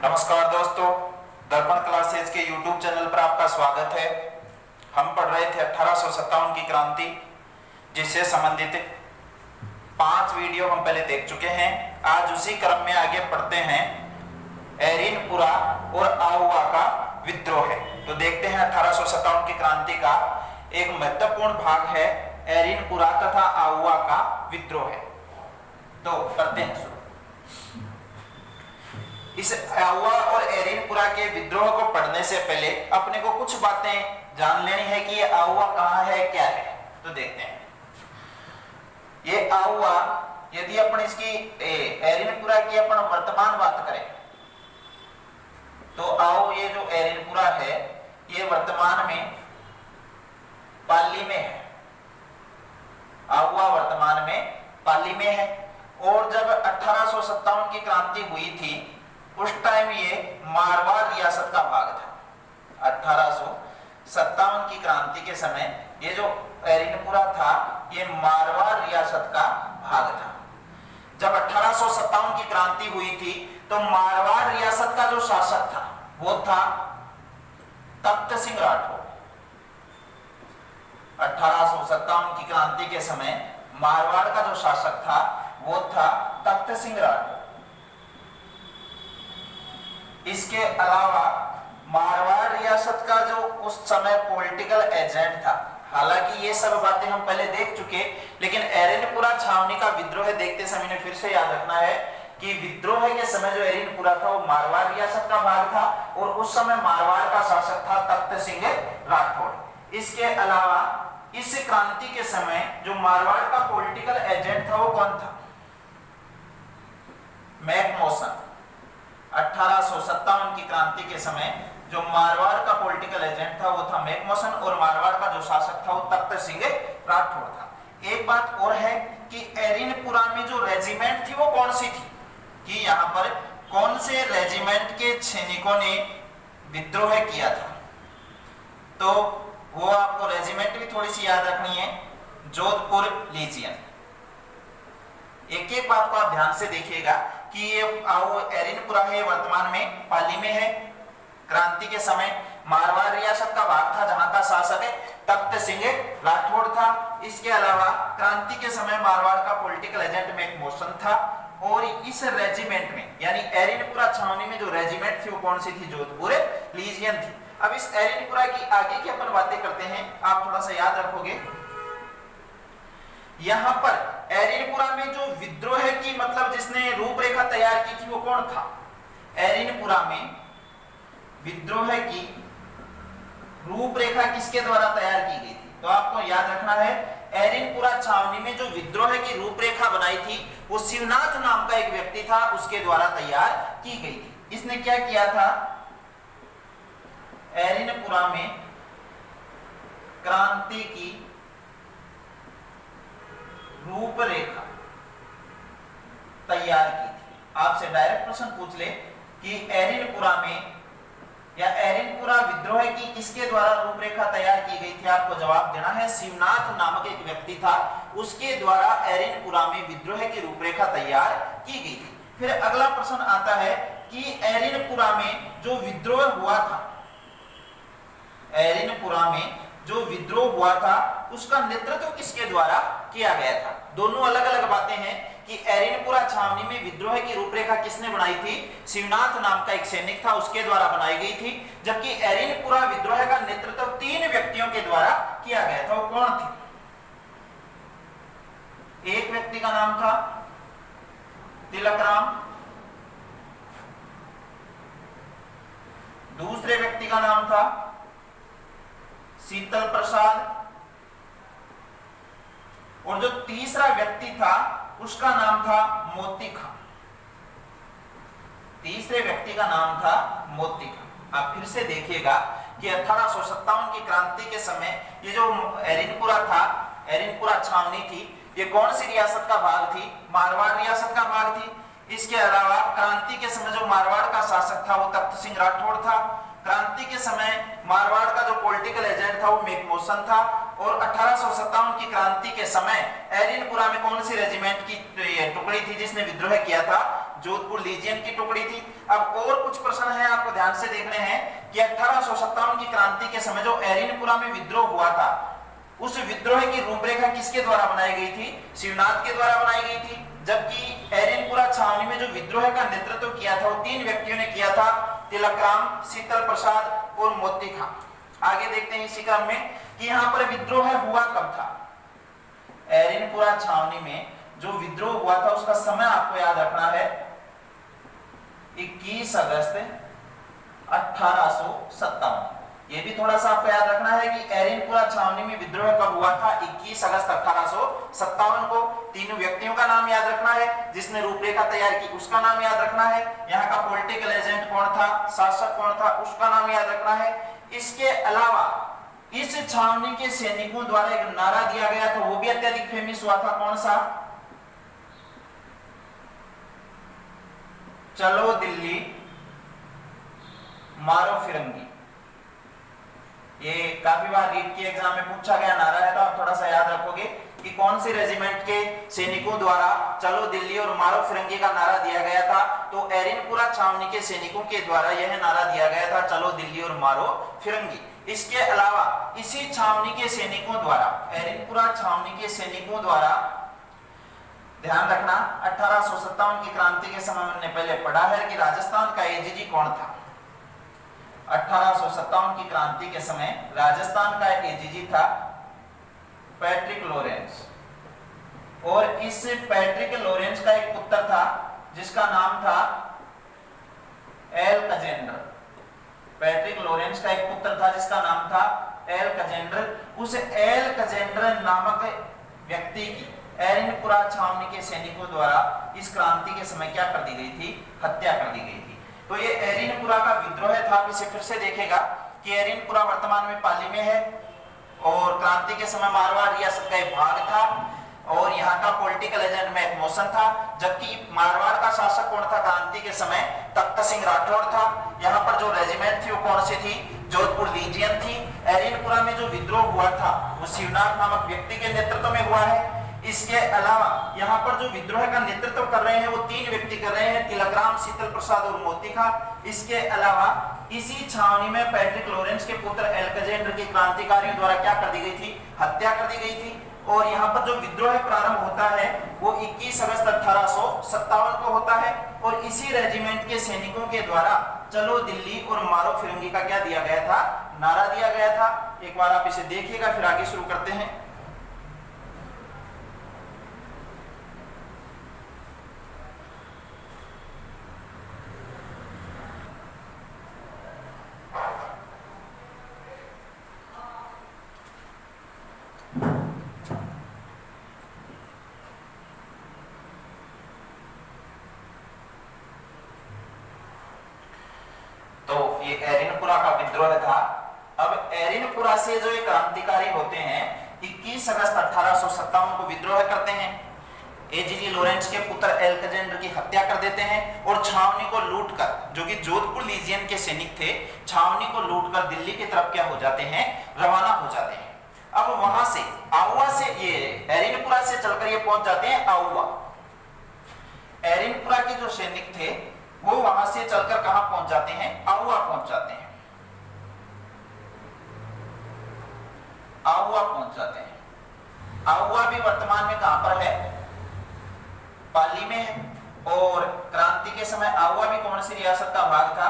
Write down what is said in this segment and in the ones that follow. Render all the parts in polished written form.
नमस्कार दोस्तों, दर्पण क्लासेज के YouTube चैनल पर आपका स्वागत है। हम पढ़ रहे थे 1857 की क्रांति, जिससे संबंधित 5 वीडियो हम पहले देख चुके हैं। आज उसी क्रम में आगे पढ़ते हैं। एरिनपुरा और आहुआ का विद्रोह है। तो देखते हैं 1857 की क्रांति का एक महत्वपूर्ण भाग है एरिनपुरा तथा आहुआ का विद्रोह है। तो करते हैं शुरू। इस आहुआ और एरिनपुरा के विद्रोह को पढ़ने से पहले अपने को कुछ बातें जान लेनी है कि ये आहुआ कहाँ है, क्या है। तो देखते हैं। ये आहुआ, यदि अपन इसकी एरिनपुरा की अपन वर्तमान बात करें तो ये जो एरिनपुरा है ये वर्तमान में पाली में है। आहुआ वर्तमान में पाली में है। और जब 1857 की क्रांति हुई थी उस टाइम ये मारवाड़ रियासत का भाग था। 1857 की क्रांति के समय ये जो एरिनपुरा था ये मारवाड़ रियासत का भाग था। जब 1857 की क्रांति हुई थी तो मारवाड़ रियासत का जो शासक था वो था तख्त सिंह राठौर। 1857 की क्रांति के समय मारवाड़ का जो शासक था वो था तख्त सिंह राठौर। इसके अलावा मारवाड़ रियासत का जो उस समय पॉलिटिकल एजेंट था, हालांकि ये सब बातें हम पहले देख चुके, लेकिन एरिनपुरा छावनी का विद्रोह देखते समय ने फिर से याद रखना है कि विद्रोह के समय जो एरिनपुरा था वो मारवाड़ रियासत का भाग था और उस समय मारवाड़ का शासक था तख्त सिंह राठौर। इसके अलावा इस क्रांति के समय जो मारवाड़ का पॉलिटिकल एजेंट था वो कौन था? मैकमोहन। 1857 की क्रांति के समय जो मारवाड़ का पॉलिटिकल एजेंट था वो था मैकमोहन और मारवाड़ का जो शासक था वो तख्त सिंह राठौर था। एक बात और है कि एरिनपुरा में जो रेजिमेंट थी वो कौन सी थी, कि यहाँ पर कौन से रेजिमेंट के सैनिकों ने विद्रोह किया था। तो वो आपको रेजिमेंट भी थोड़ी सी याद रखनी है। जोधपुर लीजियन। एक एक बात को आप ध्यान से देखिएगा कि ये एरिनपुरा है वर्तमान में पाली में है। क्रांति के समय मारवाड़ रियासत का भाग था जहां का शासक है तख्त सिंह राठौर था। इसके अलावा क्रांति के समय मारवाड़ का पॉलिटिकल एजेंट मैकमोहन था। और इस रेजिमेंट में यानी एरिनपुरा छावनी में जो रेजिमेंट थी वो कौन सी थी? जोधपुर लीजियन थी। अब इस एरिनपुरा की आगे की अपन बातें करते हैं, आप थोड़ा सा याद रखोगे। यहां पर एरिनपुरा में जो विद्रोह की मतलब जिसने रूपरेखा तैयार की थी वो कौन था? एरिनपुरा में विद्रोह की रूपरेखा किसके द्वारा तैयार की गई थी? तो आपको याद रखना है एरिनपुरा छावनी में जो विद्रोह की रूपरेखा बनाई थी वो शिवनाथ नाम का एक व्यक्ति था, उसके द्वारा तैयार की गई थी। इसने क्या किया था? एरिनपुरा में क्रांति की रूपरेखा तैयार की थी। आपसे डायरेक्ट प्रश्न पूछ ले कि एरिनपुरा में या एरिनपुरा विद्रोह की किसके द्वारा रूपरेखा तैयार की गई थी? आपको जवाब देना है शिवनाथ नामक एक व्यक्ति था, उसके द्वारा एरिनपुरा में विद्रोह की रूपरेखा तैयार की गई थी। फिर अगला प्रश्न आता है कि एरिनपुरा में जो विद्रोह हुआ था, एरिनपुरा में जो विद्रोह हुआ था उसका नेतृत्व किसके द्वारा किया गया था? दोनों अलग अलग बातें हैं कि एरिनपुरा छावनी में विद्रोह की रूपरेखा किसने बनाई थी? शिवनाथ नाम का एक सैनिक था, उसके द्वारा बनाई गई थी। जबकि एरिनपुरा विद्रोह का नेतृत्व 3 व्यक्तियों के द्वारा किया गया था। वो कौन थे? एक व्यक्ति का नाम था तिलकराम, दूसरे व्यक्ति का नाम था शीतल प्रसाद और जो तीसरा व्यक्ति था उसका नाम था मोती खां। तीसरे व्यक्ति का नाम था मोती खां। आप फिर से देखिएगा कि 1857 की क्रांति के समय ये जो एरिनपुरा था, एरिनपुरा छावनी थी, ये कौन सी रियासत का भाग थी? मारवाड़ रियासत का भाग थी। इसके अलावा क्रांति के समय जो मारवाड़ का शासक था वो तख्त सिंह राठौर था। क्रांति के समय मारवाड़ का जो पॉलिटिकल एजेंट था वो मैकमोहन था। और 1857 की क्रांति के समय एरिनपुरा में कौन सी रेजिमेंट की टुकड़ी टुकड़ी थी जिसने विद्रोह किया था, जोधपुर लीजियन की टुकड़ी थी। अब और कुछ प्रश्न हैं आपको ध्यान से देखने हैं कि 1857 की क्रांति के समय जो एरिनपुरा में विद्रोह हुआ था, उस विद्रोह की रूपरेखा किसके द्वारा बनाई गई थी? शिवनाथ के द्वारा बनाई गई थी। जबकि एरिनपुरा छावनी में जो विद्रोह का नेतृत्व किया था वो 3 व्यक्तियों ने किया था, तिलकराम, शीतल प्रसाद और मोती खां। आगे देखते हैं इसी क्रम में कि यहाँ पर विद्रोह हुआ कब था। एरिनपुरा छावनी में जो विद्रोह हुआ था उसका समय आपको याद रखना है 21 अगस्त 1857। ये भी थोड़ा सा आपको याद रखना है कि एरिनपुरा छावनी में विद्रोह कब हुआ था? 21 अगस्त 1857 को। तीनों व्यक्तियों का नाम याद रखना है, जिसने रूपरेखा तैयार की उसका नाम याद रखना है, यहाँ का पॉलिटिकल एजेंट कौन था, शासक कौन था, उसका नाम याद रखना है। इसके अलावा इस छावनी के सैनिकों द्वारा एक नारा दिया गया था, वो भी अत्यधिक फेमस हुआ था, कौन सा? चलो दिल्ली मारो फिरंगी। ये काफी बार रीट के एग्जाम में पूछा गया नारा है, तो आप थोड़ा सा याद रखोगे कि कौन से रेजिमेंट के सैनिकों द्वारा चलो दिल्ली और मारो फिरंगी का नारा दिया गया था। तो एरिनपुरा छावनी के सैनिकों के द्वारा यह नारा दिया गया था, चलो दिल्ली और मारो फिरंगी। इसके अलावा इसी छावनी के सैनिकों द्वारा, एरिनपुरा छावनी के सैनिकों द्वारा, ध्यान रखना 1857 की क्रांति के समय हमने पहले पढ़ा है कि राजस्थान का एजीजी कौन था। 1857 की क्रांति के समय राजस्थान का एजीजी था पैट्रिक लॉरेंस, और इस पैट्रिक लॉरेंस का एक पुत्र था जिसका नाम था एल कजेंडर। पैट्रिक लॉरेंस का एक पुत्र था जिसका नाम था एल कजेंडर। उस एल कजेंडर नामक व्यक्ति की एरिनपुरा छावनी के सैनिकों द्वारा इस क्रांति के समय क्या कर दी गई थी? हत्या कर दी गई थी। तो ये एरिनपुरा का विद्रोह था। आप इसे फिर से देखेगा कि एरिनपुरा वर्तमान में पाली में है और क्रांति के समय मारवाड़ रियासत का एक भाग था और यहाँ का पॉलिटिकल एजेंट मैकमोहन था। जबकि मारवाड़ का शासक कौन था क्रांति के समय? तख्त सिंह राठौड़ था। यहाँ पर जो रेजिमेंट थी वो कौन सी थी? जोधपुर लीजियन थी। एरिनपुरा में जो विद्रोह हुआ था वो शिवनाथ नामक व्यक्ति के नेतृत्व में हुआ है। इसके अलावा यहाँ पर जो विद्रोह का नेतृत्व कर रहे हैं वो 3 व्यक्ति कर रहे हैं, तिलकराम, शीतल प्रसाद और मोती खां। इसके अलावा इसी छावनी में पैट्रिक लॉरेंस के पुत्र एल्कजेंडर के क्रांतिकारियों द्वारा क्या कर दी गई थी? हत्या कर दी गई थी। और यहाँ पर जो विद्रोह प्रारंभ होता है वो 21 अगस्त 1857 को होता है और इसी रेजिमेंट के सैनिकों के द्वारा चलो दिल्ली और मारो फिरंगी का क्या दिया गया था? नारा दिया गया था। एक बार आप इसे देखिएगा, फिर आगे शुरू करते हैं। ये एरिनपुरा का विद्रोह था। अब एरिनपुरा से जो ये क्रांतिकारी होते हैं 21 अगस्त 1857 को विद्रोह करते हैं, एजीजी लॉरेंस के पुत्र एल्कजेंडर की हत्या कर देते हैं और छावनी को लूटकर, जो कि जोधपुर लीजियन के सैनिक थे, छावनी को लूटकर दिल्ली की तरफ क्या हो जाते हैं? रवाना हो जाते हैं। अब वहां से आउवा से, ये एरिनपुरा से चलकर ये पहुंच जाते हैं आउवा। एरिनपुरा के जो सैनिक थे वो वहां से चलकर कहां पहुंच जाते हैं? आउवा पहुंच जाते हैं। आउवा पहुंच जाते हैं। आउवा भी वर्तमान में कहां पर है? पाली में है। और क्रांति के समय आउवा भी कौन सी रियासत का भाग था?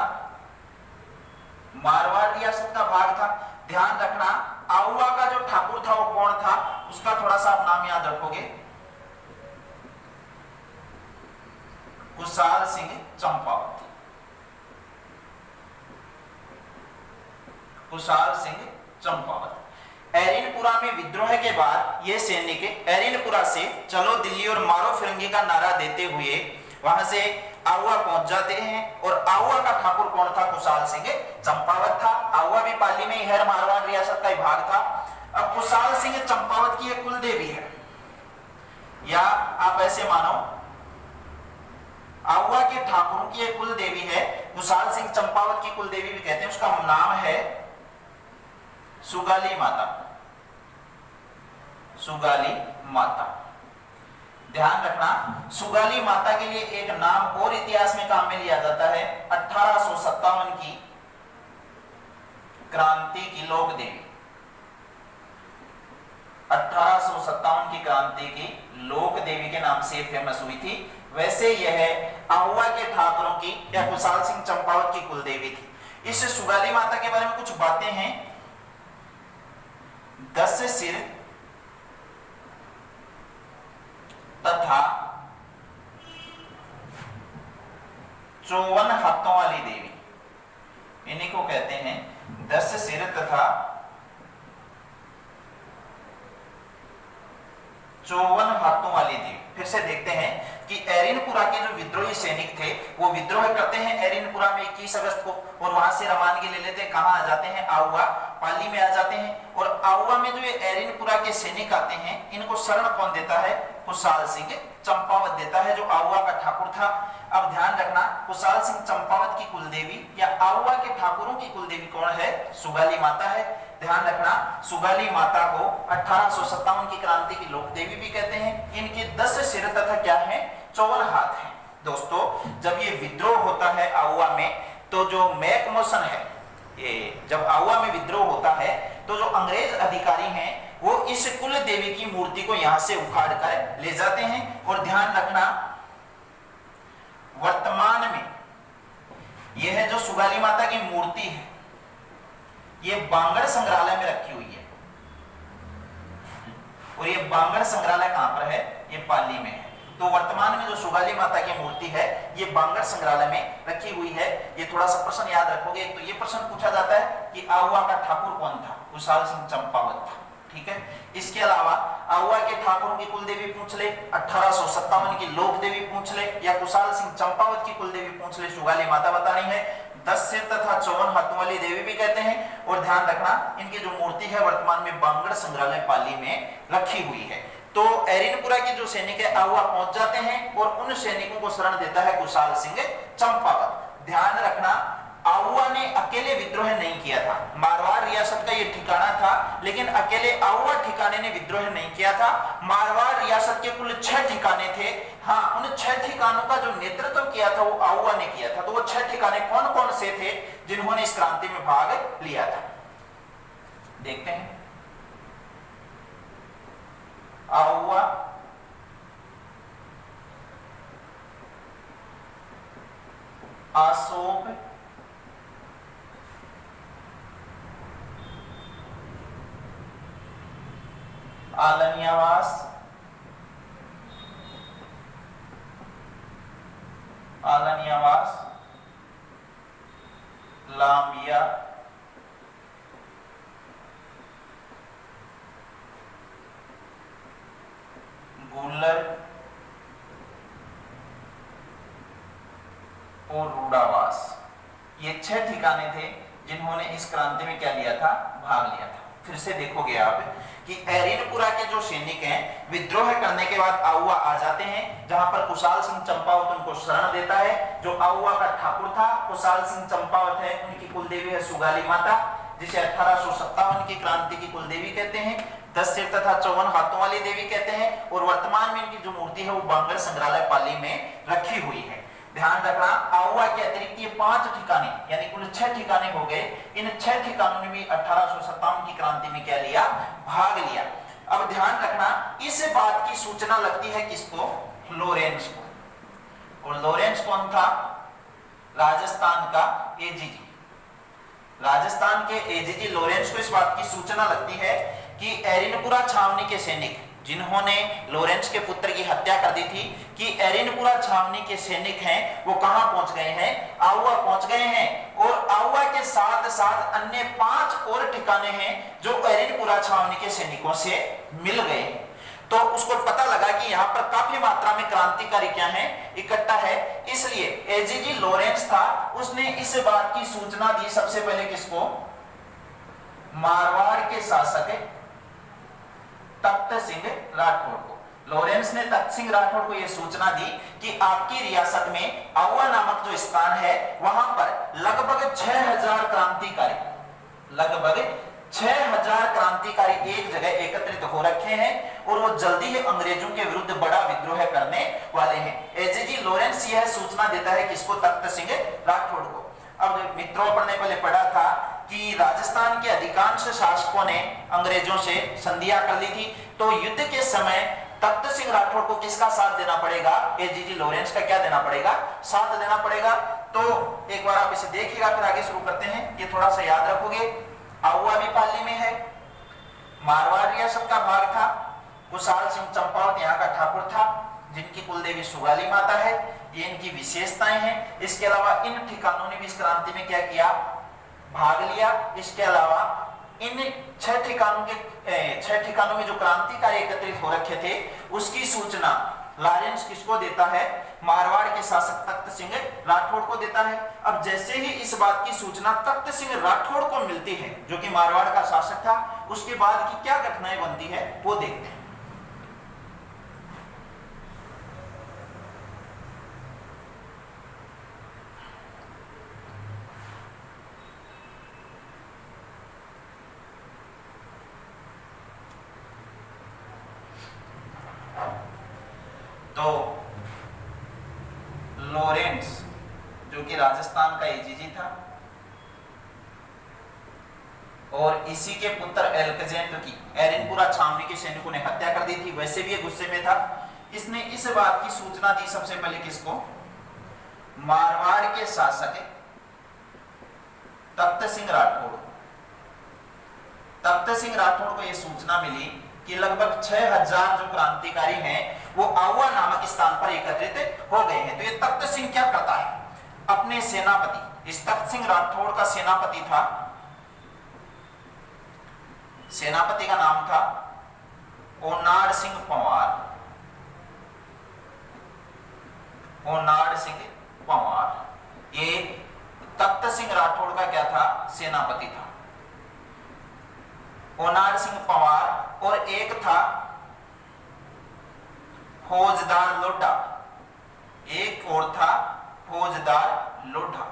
मारवाड़ रियासत का भाग था। ध्यान रखना, आउवा का जो ठाकुर था वो कौन था? उसका थोड़ा सा आप नाम याद रखोगे, कुशाल सिंह चंपावत। कुशाल सिंह चंपावत। एरिनपुरा में विद्रोह के बाद ये सैनिक एरिनपुरा से चलो दिल्ली और मारो फिरंगी का नारा देते हुए वहां से आउवा पहुंच जाते हैं। और आउवा का ठाकुर कौन था? कुशाल सिंह चंपावत था। आउवा भी पाली में ही है, मारवाड़ रियासत का भाग था। अब कुशाल सिंह चंपावत की एक कुल देवी है, या आप ऐसे मानो आउवा के ठाकुरों की एक कुल देवी है, कुशाल सिंह चंपावत की कुल देवी भी कहते हैं। उसका नाम है सुगाली माता। सुगाली माता। ध्यान रखना, सुगाली माता के लिए एक नाम और इतिहास में काम में लिया जाता है 1857 की क्रांति की लोक देवी। 1857 की क्रांति की लोक देवी के नाम से फेमस हुई थी। वैसे यह आहुआ के ठाकुरों की या कुशाल सिंह चंपावत की कुल देवी थी। इस सुगाली माता के बारे में कुछ बातें हैं। 10 सिर तथा 54 हाथों वाली देवी, इन्हीं को कहते हैं 10 सिर तथा 54 हाथों वाली देवी। फिर से देखते हैं कि एरिनपुरा के जो विद्रोही सैनिक थे वो विद्रोह करते हैं एरिनपुरा में 21 अगस्त को, और वहां से रवानगी ले लेते हैं। कहां आ जाते हैं? आहुआ, पाली में आ जाते हैं। और आहुआ में जो ये एरिनपुरा के सैनिक आते हैं, इनको शरण कौन देता है? कुशाल सिंह चंपावत देता है, जो आहुआ का ठाकुर था। अब ध्यान रखना, कुशाल सिंह चंपावत की कुलदेवी या आहुआ के ठाकुरों की कुलदेवी कौन है? सुगाली माता है। ध्यान रखना, सुगाली माता को 1857 की क्रांति की लोक देवी भी कहते हैं। इनके 10 सिर तथा क्या है? 54 हाथ हैं। दोस्तों, जब ये विद्रोह होता है आहुआ में, तो जो मैकमोसन है, ये जब आहुआ में विद्रोह होता है तो जो अंग्रेज अधिकारी हैं वो इस कुल देवी की मूर्ति को यहां से उखाड़ कर ले जाते हैं। और ध्यान रखना, वर्तमान में यह जो सुगाली माता की मूर्ति है ये बांगड़ संग्रहालय में रखी हुई है। और ये बांगड़ संग्रहालय कहां पर है? ये पाली में है। तो वर्तमान में जो सुगाली माता की मूर्ति है ये बांगड़ संग्रहालय में रखी हुई है। ये थोड़ा सा प्रश्न याद रखोगे। तो ये प्रश्न पूछा जाता है कि आहुआ का ठाकुर कौन था? कुशाल सिंह चंपावत था। ठीक है। इसके अलावा आहुआ के ठाकुरों की कुलदेवी पूछ ले, 1857 की लोक देवी पूछ ले, या कुशाल सिंह चंपावत की कुलदेवी पूछ ले, सुगाली माता बतानी है। 10 सिर तथा 54 हाथों वाली देवी भी कहते हैं। और ध्यान रखना, इनकी जो मूर्ति है वर्तमान में बांगड़ संग्रहालय पाली में रखी हुई है। तो एरिनपुरा के जो सैनिक है आहुआ पहुंच जाते हैं और उन सैनिकों को शरण देता है कुशाल सिंह चंपावत। ध्यान रखना, आहुआ ने अकेले विद्रोह नहीं किया था। मारवाड़ रियासत का ये ठिकाना था, लेकिन अकेले आहुआ ठिकाने ने विद्रोह नहीं किया था। मारवाड़ रियासत के कुल 6 ठिकाने थे। हाँ, उन 6 ठिकानों का जो नेतृत्व किया था वो आहुआ ने किया था। तो वो 6 ठिकाने कौन कौन से थे जिन्होंने इस क्रांति में भाग लिया था? देखते हैं। आहुआ, अशोक, आलनियावास, लामिया, गुल्लर और रूडावास। ये 6 ठिकाने थे जिन्होंने इस क्रांति में क्या लिया था? भाग लिया था। फिर से देखोगे आप कि एरिनपुरा के जो सैनिक हैं विद्रोह करने के बाद आहुआ आ जाते हैं, जहां पर कुशाल सिंह चंपावत उनको शरण देता है। जो आहुआ का ठाकुर था कुशाल सिंह चंपावत है, उनकी कुलदेवी है सुगाली माता, जिसे 1857 की क्रांति की कुलदेवी कहते हैं। 10 सिर तथा 54 हाथों वाली देवी कहते हैं। और वर्तमान में इनकी जो मूर्ति है वो बांगड़ संग्रहालय पाली में रखी हुई है। ध्यान रखना, आहुआ के अतिरिक्त ये 5 ठिकाने यानी कुल 6 ठिकाने हो गए। इन 6 ठिकानों ने भी 1857 की क्रांति में क्या लिया? भाग लिया। अब ध्यान रखना, इस बात की सूचना लगती है किसको? लॉरेंस को। और लॉरेंस कौन था? राजस्थान का एजीजी। राजस्थान के एजीजी लॉरेंस को इस बात की सूचना लगती है कि एरिनपुरा छावनी के सैनिक जिन्होंने लॉरेंस के पुत्र की हत्या कर दी थी, कि एरिनपुरा छावनी के सैनिक हैं वो कहां पहुंच गए हैं? आहुआ पहुंच गए हैं। और आहुआ के साथ साथ अन्य 5 और ठिकाने हैं जो एरिनपुरा छावनी के सैनिकों से मिल गए हैं। तो उसको पता लगा कि यहाँ पर काफी मात्रा में क्रांतिकारी क्या है? इकट्ठा है। इसलिए एजीजी लॉरेंस था, उसने इस बात की सूचना दी सबसे पहले किसको? मारवाड़ के शासक तख्त सिंह राठौड़ को। लॉरेंस ने तख्त सिंह राठौड़ को यह सूचना दी कि आपकी रियासत में आहुआ नामक जो स्थान है वहां पर लगभग 6000 क्रांतिकारी, लगभग 6000 क्रांतिकारी एक जगह एकत्रित हो रखे हैं और वो जल्दी ही अंग्रेजों के विरुद्ध बड़ा विद्रोह करने वाले हैं। एजीजी लॉरेंस यह सूचना देता है किसको? तख्त सिंह राठौड़ को। अब मित्रों, अपन ने पहले पढ़ा था कि राजस्थान के अधिकांश शासकों ने अंग्रेजों से संधियां कर ली थी, तो युद्ध के समय तख्त सिंह राठौड़ को किसका साथ देना पड़ेगा? एजीजी लॉरेंस का क्या देना पड़ेगा? साथ देना पड़ेगा। तो एक बार आप इसे देखिएगा, फिर आगे शुरू करते हैं। ये थोड़ा सा याद रखोगे। आहुआ भी पाली में है, मारवाड़ रियासत का भाग था। कुशाल सिंह चंपावत यहाँ का ठाकुर था, जिनकी कुलदेवी सुगाली माता है। ये इनकी विशेषताएं हैं। इसके अलावा इन ठिकानों ने भी इस क्रांति में क्या किया? भाग लिया। इसके अलावा इन 6 ठिकानों में जो क्रांतिकारी एकत्रित हो रखे थे, उसकी सूचना लॉरेंस किसको देता है? मारवाड़ के शासक तख्त सिंह राठौड़ को देता है। अब जैसे ही इस बात की सूचना तख्त सिंह राठौड़ को मिलती है, जो कि मारवाड़ का शासक था, उसके बाद की क्या घटनाएं बनती है वो देखते हैं। तो लॉरेंस जो कि राजस्थान का एजीजी था और इसी के पुत्र एल्कजेंडर की एरिनपुरा छावनी के सैनिकों ने हत्या कर दी थी, वैसे भी ये गुस्से में था। इसने इस बात की सूचना दी सबसे पहले किसको? मारवाड़ के शासक तख्त सिंह राठौड़। तख्त सिंह राठौड़ को यह सूचना मिली कि लगभग 6000 जो क्रांतिकारी हैं वो आहुआ नामक स्थान पर एकत्रित हो गए हैं। तो ये तख्त सिंह क्या करता है? अपने सेनापति, इस तख्त सिंह राठौड़ का सेनापति था, सेनापति का नाम था ओनाड सिंह पंवार। ओनाड सिंह पंवार ये तख्त सिंह राठौड़ का क्या था? सेनापति था। ओनाड सिंह पंवार और एक था फौजदार लोढ़ा, एक और था फौजदार लोढ़ा।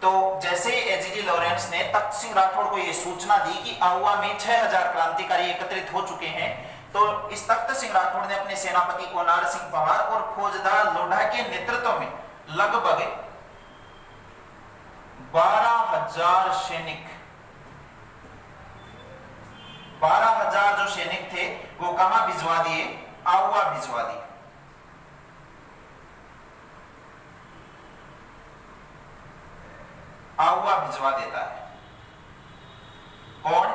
तो जैसे ही एजीजी लॉरेंस ने तख्त सिंह राठौड़ को यह सूचना दी कि आहुआ में 6000 क्रांतिकारी एकत्रित हो चुके हैं, तो इस तख्त सिंह राठौड़ ने अपने सेनापति ओनाड सिंह पंवार और फौजदार लोढ़ा के नेतृत्व में लगभग 12000 सैनिक, 12000 जो सैनिक थे वो कहां भिजवा दिए? आहुआ भिजवा दिए। आहुआ भिजवा देता है कौन?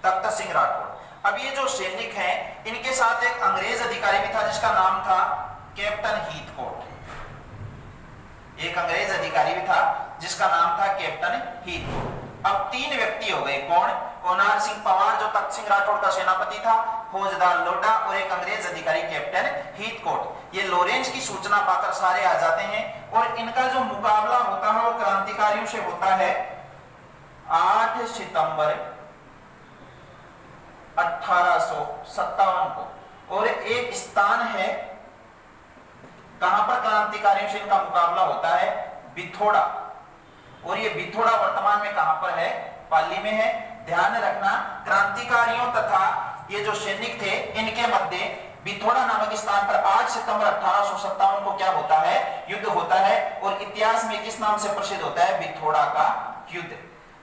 तख्त सिंह राठौड़। अब ये जो सैनिक हैं, इनके साथ एक अंग्रेज अधिकारी भी था जिसका नाम था कैप्टन हीथकोट। एक अंग्रेज अधिकारी भी था जिसका नाम था कैप्टन हीथकोट। अब 3 व्यक्ति हो गए। कौन? ओनाड सिंह पंवार जो तख्त सिंह राठौड़ का सेनापति था, फौजदार लोढ़ा और एक अंग्रेज अधिकारी कैप्टन हीथकोट। ये लॉरेंस की सूचना पाकर सारे आ जाते हैं और इनका जो मुकाबला होता है वो क्रांतिकारियों से होता है 8 सितंबर 1857 को। और एक स्थान है कहां पर क्रांतिकारियों से इनका मुकाबला होता है? बिथोड़ा। और ये बिथोड़ा वर्तमान में कहां पर है? पाली में है। ध्यान रखना, क्रांतिकारियों तथा ये जो सैनिक थे इनके मध्य बिथोड़ा नामक स्थान पर 8 सितंबर 1857 को क्या होता है? युद्ध होता है। और इतिहास में किस नाम से प्रसिद्ध होता है? बिथोड़ा का युद्ध।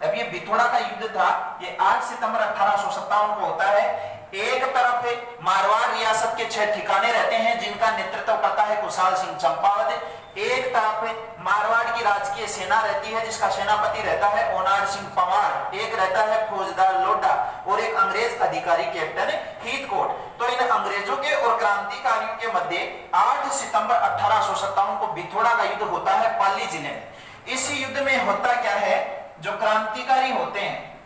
अब ये बिथोड़ा का युद्ध था, ये 8 सितंबर 1857 को होता है। एक तरफ मारवाड़ रियासत के 6 ठिकाने रहते हैं जिनका नेतृत्व करता है कुशाल सिंह चंपावत। एक तरफ मारवाड़ की राजकीय सेना रहती है जिसका सेनापति रहता है ओनाड सिंह पंवार, एक रहता है फौजदार लोढ़ा और एक अंग्रेज अधिकारी कैप्टन हीथकोट। तो इन अंग्रेजों के और क्रांतिकारियों के मध्य 8 सितंबर 1857 को बिथोड़ा का युद्ध होता है पाली जिले में। इस युद्ध में होता क्या है? जो क्रांतिकारी होते हैं,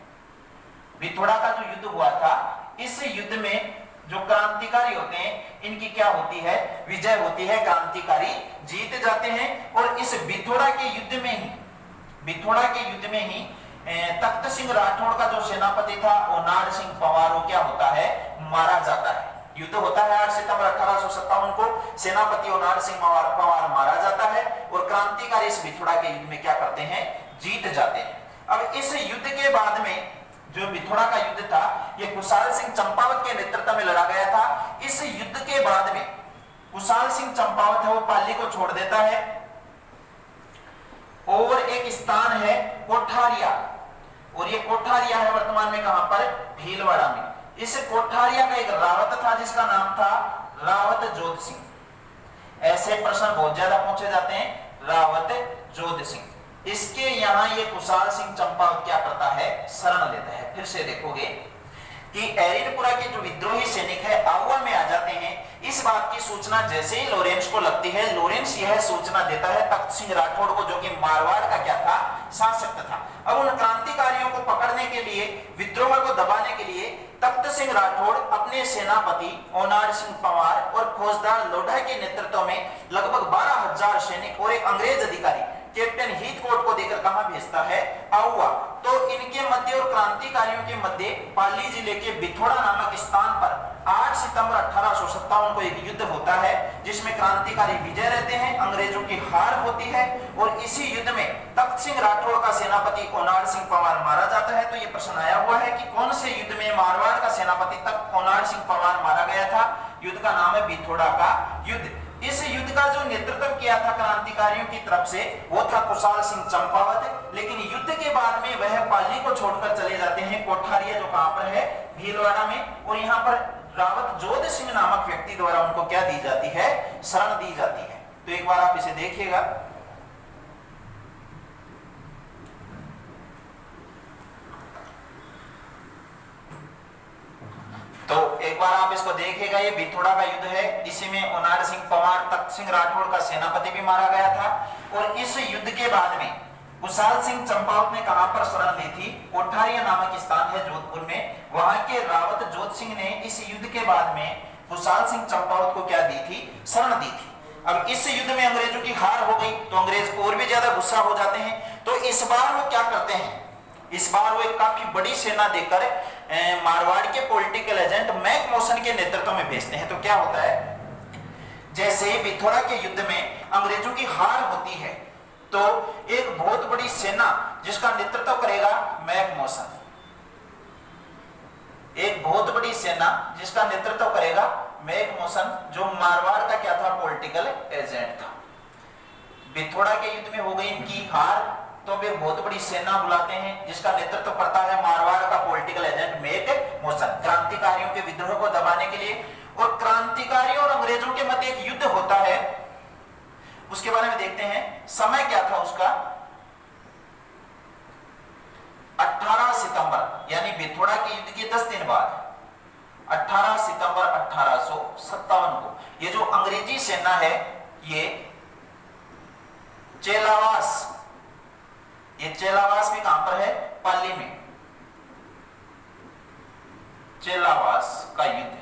बिथोड़ा का जो युद्ध हुआ था, इस युद्ध में जो क्रांतिकारी होते हैं इनकी क्या होती है? विजय होती है, क्रांतिकारी जीत जाते हैं। और इस बिथोड़ा के युद्ध में ही तख्त सिंह राठौड़ का जो सेनापति था ओनाड सिंह पंवार क्या होता है? मारा जाता है। युद्ध होता है 8 सितंबर 1857 को, सेनापति ओनाड सिंह पंवार मारा जाता है और क्रांतिकारी इस बिथोड़ा के युद्ध में क्या करते हैं? जीत जाते हैं। अब इस युद्ध के बाद में जो बिथोड़ा का युद्ध था, ये कुशाल सिंह चंपावत के नेतृत्व में लड़ा गया था। इस युद्ध के बाद में कुशाल सिंह चंपावत है वो पाली को छोड़ देता है और एक स्थान है कोठारिया, और ये कोठारिया है वर्तमान में कहां पर, भीलवाड़ा में। इस कोठारिया का एक रावत था जिसका नाम था रावत जोध सिंह। ऐसे प्रश्न बहुत ज्यादा पूछे जाते हैं, रावत जोध सिंह। इसके यहां ये कुशाल सिंह चंपावत क्या करता है, शरण लेता है। फिर से देखोगे कि एरिनपुरा के जो विद्रोही सैनिक है आहुआ में आ जाते हैं। इस बात की सूचना जैसे ही लॉरेंस को लगती है, लॉरेंस यह सूचना देता है तख्त सिंह राठौड़ को, जो कि मारवाड़ का क्या था, शासक था। अब उन क्रांतिकारियों को पकड़ने के लिए, विद्रोह को दबाने के लिए तख्त सिंह राठौड़ अपने सेनापति ओनार सिंह पंवार और फौजदार लोढ़ा के नेतृत्व में लगभग 12,000 सैनिक और एक अंग्रेज अधिकारी कैप्टन हीथकोट को देकर कहां भेजता है, आहुआ। तो इनके मध्य और क्रांतिकारियों के मध्य पाली जिले के बिथोड़ा नामक स्थान पर 8 सितंबर 1857 को एक युद्ध होता है जिसमें क्रांतिकारी विजय रहते हैं, अंग्रेजों की हार होती है। और इसी युद्ध में तख्त सिंह राठौड़ का सेनापति ओनार सिंह पंवार मारा जाता है। तो ये प्रश्न आया हुआ है कि कौन से युद्ध में मारवाड़ का सेनापति तख्त ओनार सिंह पंवार मारा गया था। युद्ध का नाम है बिथोड़ा का युद्ध। इस युद्ध का जो नेतृत्व किया था क्रांतिकारियों की तरफ से वो था कुशाल सिंह चंपावत। लेकिन युद्ध के बाद में वह पाली को छोड़कर चले जाते हैं कोठारिया, जो कहां पर है, भीलवाड़ा में। और यहां पर रावत जोध सिंह नामक व्यक्ति द्वारा उनको क्या दी जाती है, शरण दी जाती है। तो एक बार आप इसे देखिएगा। तो एक बार आप इसको देखिएगा, ये बिथोड़ा का युद्ध है। इसी में ओनार सिंह पंवार तख्त सिंह राठौड़ का सेनापति भी मारा गया था। और इस युद्ध के बाद में कुशाल सिंह चंपावत ने कहां पर शरण ली थी, कोठारिया नामक स्थान है जोधपुर में। वहां के रावत जोध सिंह ने इस युद्ध के बाद में कुशाल सिंह चंपावत को क्या दी थी, शरण दी थी। अब इस युद्ध में अंग्रेजों की हार हो गई तो अंग्रेज और भी ज्यादा गुस्सा हो जाते हैं। तो इस बार वो क्या करते हैं, इस बार वो एक काफी बड़ी सेना देकर मारवाड़ के पॉलिटिकल एजेंट मैक मॉसन के नेतृत्व में भेजते हैं। तो क्या होता है, जैसे ही बिथोड़ा के युद्ध में अंग्रेजों की हार होती है तो एक बहुत बड़ी सेना जिसका नेतृत्व करेगा मैक मॉसन, एक बहुत बड़ी सेना जिसका नेतृत्व करेगा मैक मॉसन, जो मारवाड़ का क्या था, पॉलिटिकल एजेंट था। बिथोड़ा के युद्ध में हो गई इनकी हार, तो वे बहुत बड़ी सेना बुलाते हैं जिसका नेतृत्व करता है मारवाड़ का पॉलिटिकल एजेंट मैक मॉसन, क्रांतिकारियों के विद्रोह को दबाने के लिए। और क्रांतिकारियों और अंग्रेजों के मध्य एक युद्ध होता है, उसके बारे में देखते हैं। समय क्या था उसका, 18 सितंबर, यानी बिथोड़ा के युद्ध के 10 दिन बाद 18 सितंबर 1857 को ये जो अंग्रेजी सेना है ये चेलावास, ये चेलावास भी कहां पर है, पाली में, चेलावास का युद्ध है।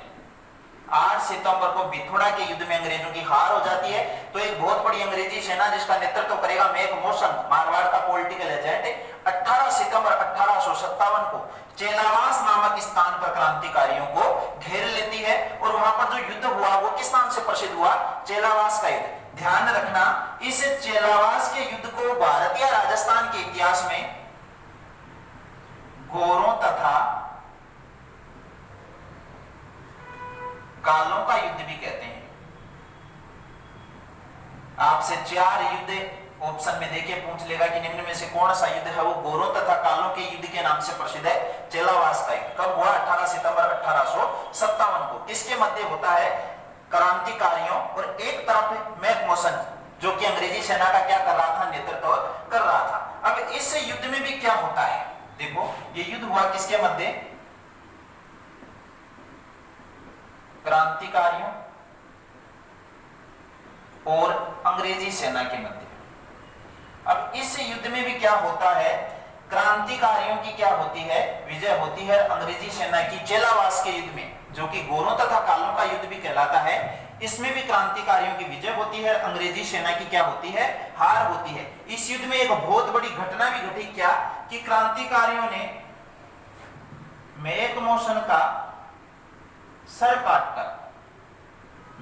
8 सितंबर को बिथोड़ा के युद्ध में अंग्रेजों की हार हो जाती है। तो एक बहुत बड़ी अंग्रेजी सेना जिसका नेतृत्व करेगा मैक मॉसन, मारवाड़ का पॉलिटिकल एजेंट, 18 सितंबर 1857 को चेलावास नामक स्थान पर क्रांतिकारियों को घेर लेती है। और वहां पर जो युद्ध हुआ वो किस नाम से प्रसिद्ध हुआ, चेलावास का युद्ध। ध्यान रखना, इस चेलावास के युद्ध को भारतीय राजस्थान के इतिहास में गोरों तथा कालों का युद्ध भी कहते हैं। आपसे 4 युद्ध ऑप्शन में देके पूछ लेगा कि निम्न में से कौन सा युद्ध है वो गोरों तथा कालों के युद्ध के नाम से प्रसिद्ध है, चेलावास का युद्ध। कब हुआ, 18 सितंबर 1857 को। इसके मध्य होता है क्रांतिकारियों और एक तरफ मैक मॉसन, जो कि अंग्रेजी सेना का क्या कर रहा था, नेतृत्व कर रहा था। अब इस युद्ध में भी क्या होता है, देखो ये युद्ध हुआ किसके मध्य, क्रांतिकारियों और अंग्रेजी सेना के मध्य। अब इस युद्ध में भी क्या होता है, क्रांतिकारियों की क्या होती है, विजय होती है अंग्रेजी सेना की चेलावास के युद्ध में, जो कि गोरों तथा कालों का युद्ध भी कहलाता है। इसमें भी क्रांतिकारियों की विजय होती है, अंग्रेजी सेना की क्या होती है, हार होती है। इस युद्ध में एक बहुत बड़ी घटना भी घटी, क्या कि क्रांतिकारियों ने मैक मॉसन का सर काटकर,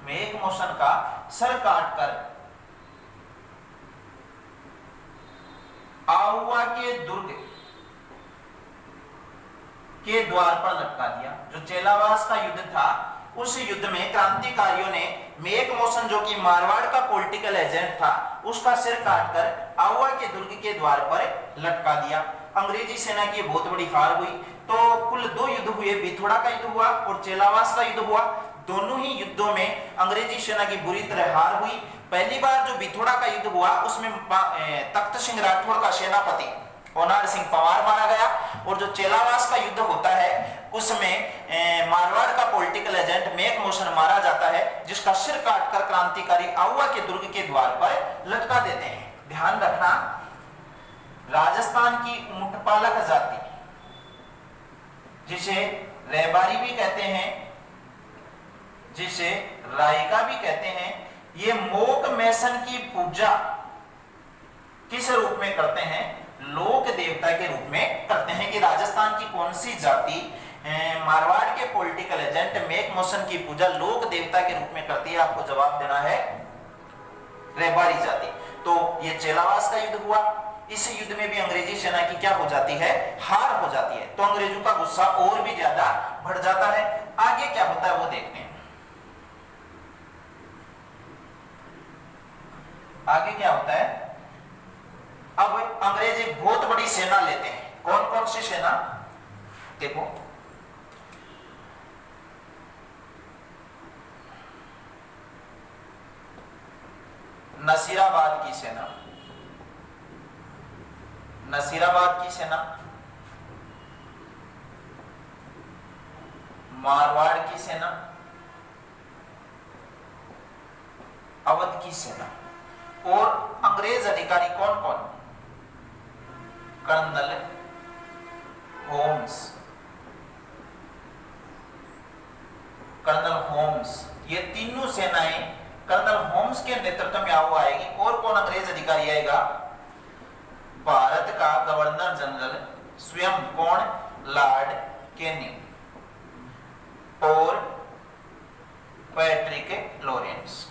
मैक मॉसन का सर काटकर आहुआ के दुर्ग के द्वार पर लटका दिया। जो चेलावास का युद्ध था उस युद्ध में क्रांतिकारियों ने मेक मोशन जो कि मारवाड़ का पॉलिटिकल एजेंट था उसका सिर काटकर आउवा के दुर्ग के द्वार पर लटका दिया। अंग्रेजी सेना की बहुत बड़ी हार हुई। तो कुल 2 युद्ध हुए, बिथोड़ा का युद्ध हुआ और चेलावास का युद्ध हुआ। दोनों ही युद्धों में अंग्रेजी सेना की बुरी तरह हार हुई। पहली बार जो बिथोड़ा का युद्ध हुआ उसमें तख्त सिंह राठौड़ का सेनापति होनार सिंह पंवार मारा गया और जो चेलावास का युद्ध होता है उसमें मारवाड़ का पॉलिटिकल एजेंट मेक मोशन मारा जाता है, जिसका सिर काटकर क्रांतिकारी आउवा के दुर्ग के द्वार पर लटका देते हैं। ध्यान रखना, राजस्थान की ऊंटपालक जाति जिसे रेबारी भी कहते हैं, जिसे रायका भी कहते हैं, ये मोक मैसन की पूजा किस रूप में करते हैं? लोक देवता के रूप में करते हैं। कि राजस्थान की कौन सी जाति मारवाड़ के पॉलिटिकल एजेंट मेक मोशन की पूजा लोक देवता के रूप में करती है? आपको जवाब देना है रेबारी जाति। तो ये चेलावास का युद्ध हुआ। इस युद्ध में भी अंग्रेजी सेना की क्या हो जाती है? हार हो जाती है। तो अंग्रेजों का गुस्सा और भी ज्यादा बढ़ जाता है। आगे क्या होता है वो देखते हैं। आगे क्या होता है? अब अंग्रेज एक बहुत बड़ी सेना लेते हैं। कौन कौन सी सेना? देखो, नसीराबाद की सेना, नसीराबाद की सेना, मारवाड़ की सेना, अवध की सेना और अंग्रेज अधिकारी कौन कौन? कर्नल होम्स, कर्नल होम्स, ये तीनों सेनाएं कर्नल होम्स के नेतृत्व में आएगी। और कौन अंग्रेज अधिकारी आएगा? भारत का गवर्नर जनरल स्वयं, कौन? लॉर्ड कैनिंग और पैट्रिक लॉरेंस।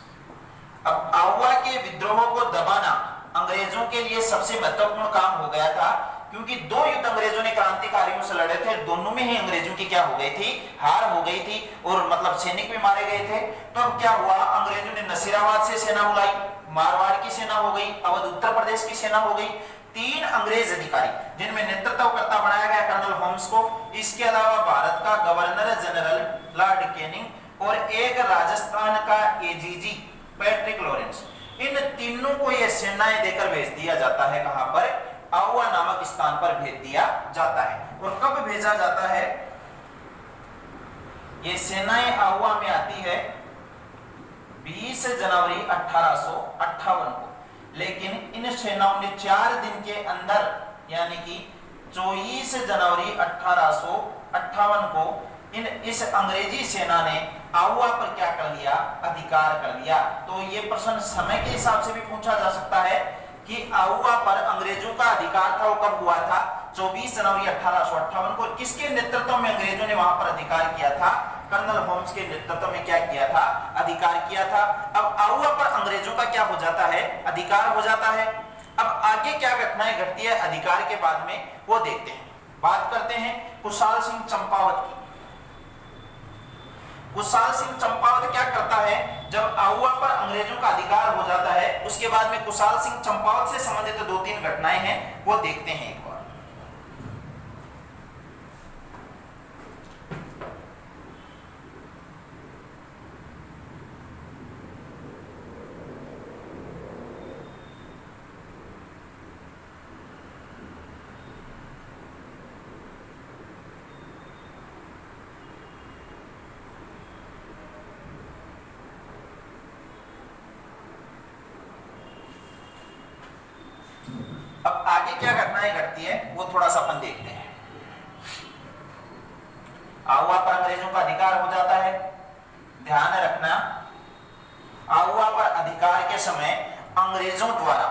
अब आउवा के विद्रोह को दबाना अंग्रेजों के लिए सबसे महत्वपूर्ण काम हो गया था, क्योंकि 2 युद्ध अंग्रेजों ने क्रांतिकारियों से लड़े थे। दोनों में ही अंग्रेजों की क्या हो गई थी? हार हो गई थी और मतलब सैनिक भी मारे गए थे। तो अब क्या हुआ? अंग्रेजों ने नसीराबाद से सेना बुलाई, मारवाड़ की सेना हो गई, अवध उत्तर प्रदेश की सेना हो गई। 3 अंग्रेज अधिकारी जिनमें नेतृत्वकर्ता बनाया गया कर्नल होम्स को। इसके अलावा भारत का गवर्नर जनरल लॉर्ड कैनिंग और एक राजस्थान का एजीजी पैट्रिक लॉरेंस। इन तीनों को यह सेनाएं देकर भेज दिया जाता है। कहां पर? आउवा नामक स्थान पर भेज दिया जाता है। और कब भेजा जाता है? ये सेनाएं आउवा में आती है 20 जनवरी 1858 को। लेकिन इन सेनाओं ने 4 दिन के अंदर यानी कि 24 जनवरी 1858 को इस अंग्रेजी सेना ने आउवा पर क्या कर लिया? अधिकार कर लिया। तो ये प्रश्न समय के हिसाब से भी पूछा जा सकता है कि आउवा पर अंग्रेजों का अधिकार था वो कब हुआ था? 24 जनवरी 1858 को। किसके नेतृत्व में अंग्रेजों ने वहां पर अधिकार किया था? कर्नल होम्स के नेतृत्व में क्या किया था? अधिकार किया था। अब आउवा पर अंग्रेजों का क्या हो जाता है? अधिकार हो जाता है। अब आगे क्या घटनाएं घटती है अधिकार के बाद में वो देखते हैं। बात करते हैं कुशाल सिंह चंपावत की। कुशाल सिंह चंपावत क्या करता है? जब आउवा पर अंग्रेजों का अधिकार हो जाता है उसके बाद में कुशाल सिंह चंपावत से संबंधित 2-3 घटनाएं हैं वो देखते हैं एक बार। अब आगे क्या घटनाएं घटती है वो थोड़ा सा अपन देखते हैं। आउवा पर अंग्रेजों का अधिकार हो जाता है। ध्यान रखना, आउवा पर अधिकार के समय अंग्रेजों द्वारा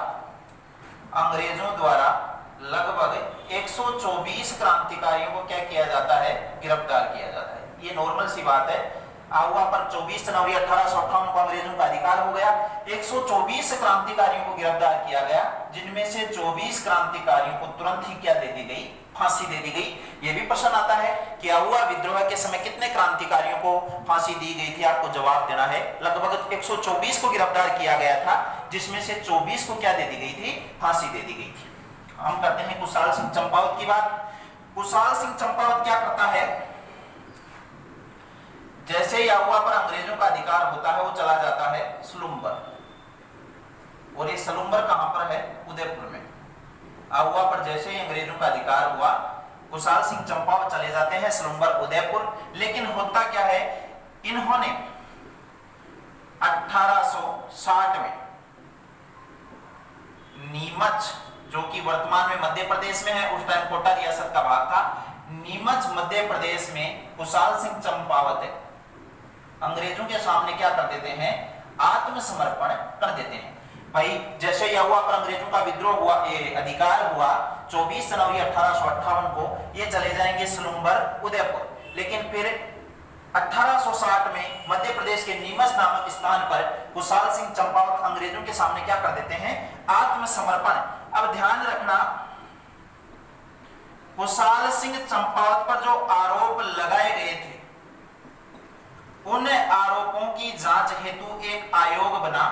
लगभग 124 क्रांतिकारियों को क्या किया जाता है? गिरफ्तार किया जाता है। ये नॉर्मल सी बात है। आउवा पर 24 जनवरी 1858 को अंग्रेजों का अधिकार हो गया। 124 क्रांतिकारियों को गिरफ्तार किया गया, जिनमें से 24 क्रांतिकारियों को तुरंत ही क्या दे दी गई? फांसी दे दी गई। यह भी प्रश्न आता है कि आहुआ विद्रोह के समय कितने क्रांतिकारियों को फांसी दी गई थी, आपको जवाब देना है। लगभग 124 को गिरफ्तार किया गया था, जिसमें से 24 को क्या दे दी गई थी, फांसी दे दी गई थी। हम करते हैं कुशाल सिंह चंपावत की बात। कुशाल सिंह चंपावत क्या करता है, जैसे ही आहुआ पर अंग्रेजों का अधिकार होता है वो चला जाता है सलूम्बर, और ये सलूम्बर कहां पर है, उदयपुर में। आहुआ पर जैसे ही अंग्रेजों का अधिकार हुआ, कुशाल सिंह चंपावत चले जाते हैं सलूम्बर उदयपुर। लेकिन होता क्या है, इन्होंने 1860 में नीमच, जो कि वर्तमान में मध्य प्रदेश में है, उस टाइम कोटा रियासत का भाग था, नीमच मध्य प्रदेश में कुशाल सिंह चंपावत अंग्रेजों के सामने क्या कर देते हैं, आत्मसमर्पण कर देते हैं। भाई जैसे ही आहुआ पर अंग्रेजों का विद्रोह हुआ, ये अधिकार हुआ 24 जनवरी 1858 को, ये चले जाएंगे सलूम्बर उदयपुर। लेकिन फिर 1860 में मध्य प्रदेश के नीमच नामक स्थान पर कुशाल सिंह चंपावत अंग्रेजों के सामने क्या कर देते हैं, आत्मसमर्पण। अब ध्यान रखना, कुशाल सिंह चंपावत पर जो आरोप लगाए गए थे, उन आरोपों की जांच हेतु एक आयोग बना।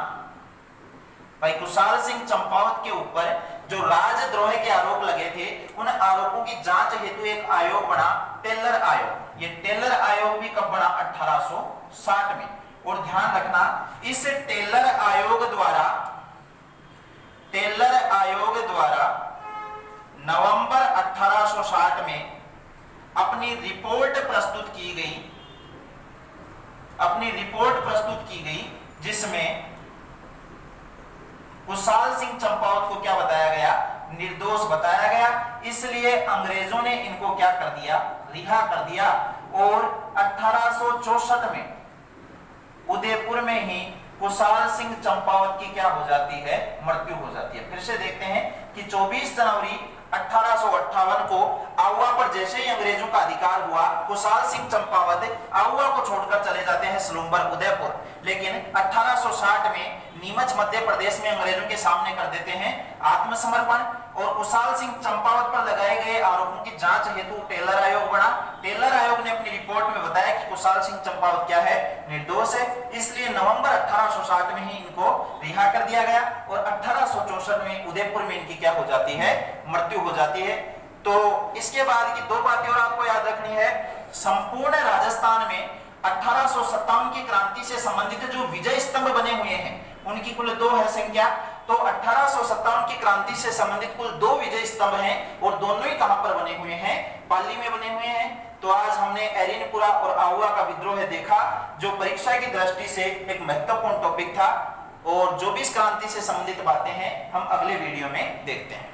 भाई कुशाल सिंह चंपावत के ऊपर जो राजद्रोह के आरोप लगे थे, उन आरोपों की जांच हेतु एक आयोग बना, टेलर आयोग। ये टेलर आयोग भी कब बना, 1860 में। और ध्यान रखना, इस टेलर आयोग द्वारा नवंबर 1860 में अपनी रिपोर्ट प्रस्तुत की गई, जिसमें कुशाल सिंह चंपावत को क्या बताया गया, निर्दोष बताया गया। इसलिए अंग्रेजों ने इनको क्या कर दिया, रिहा कर दिया। और 1864 में उदयपुर में ही कुशाल सिंह चंपावत की क्या हो जाती है, मृत्यु हो जाती है। फिर से देखते हैं कि 24 जनवरी 1858 को आहुआ पर जैसे ही अंग्रेजों का अधिकार हुआ, कुशाल सिंह चंपावत आहुआ को छोड़कर चले जाते हैं सलूम्बर उदयपुर। लेकिन 1860 में नीमच मध्य प्रदेश में अंग्रेजों के सामने कर देते हैं आत्मसमर्पण। और कुशाल सिंह चंपावत पर लगाए गए आरोपों की जांच हेतु टेलर आयोग बना। टेलर आयोग ने अपनी रिपोर्ट में बताया कि कुशाल सिंह चंपावत क्या है, निर्दोष है। इसलिए नवंबर 1860 में ही इनको रिहा कर दिया गया और 1864 में उदयपुर में इनकी क्या हो जाती है, मृत्यु हो जाती है। तो इसके बाद की दो बातें और आपको याद रखनी है। संपूर्ण राजस्थान में 1857 की क्रांति से संबंधित जो विजय स्तंभ बने हुए हैं, उनकी कुल 2 है संख्या। तो 1857 की क्रांति से संबंधित कुल 2 विजय स्तंभ हैं, और दोनों ही कहां पर बने हुए हैं, पाली में बने हुए हैं। तो आज हमने एरिनपुरा और आहुआ का विद्रोह देखा, जो परीक्षा की दृष्टि से एक महत्वपूर्ण टॉपिक था। और जो भी इस क्रांति से संबंधित बातें हैं, हम अगले वीडियो में देखते हैं।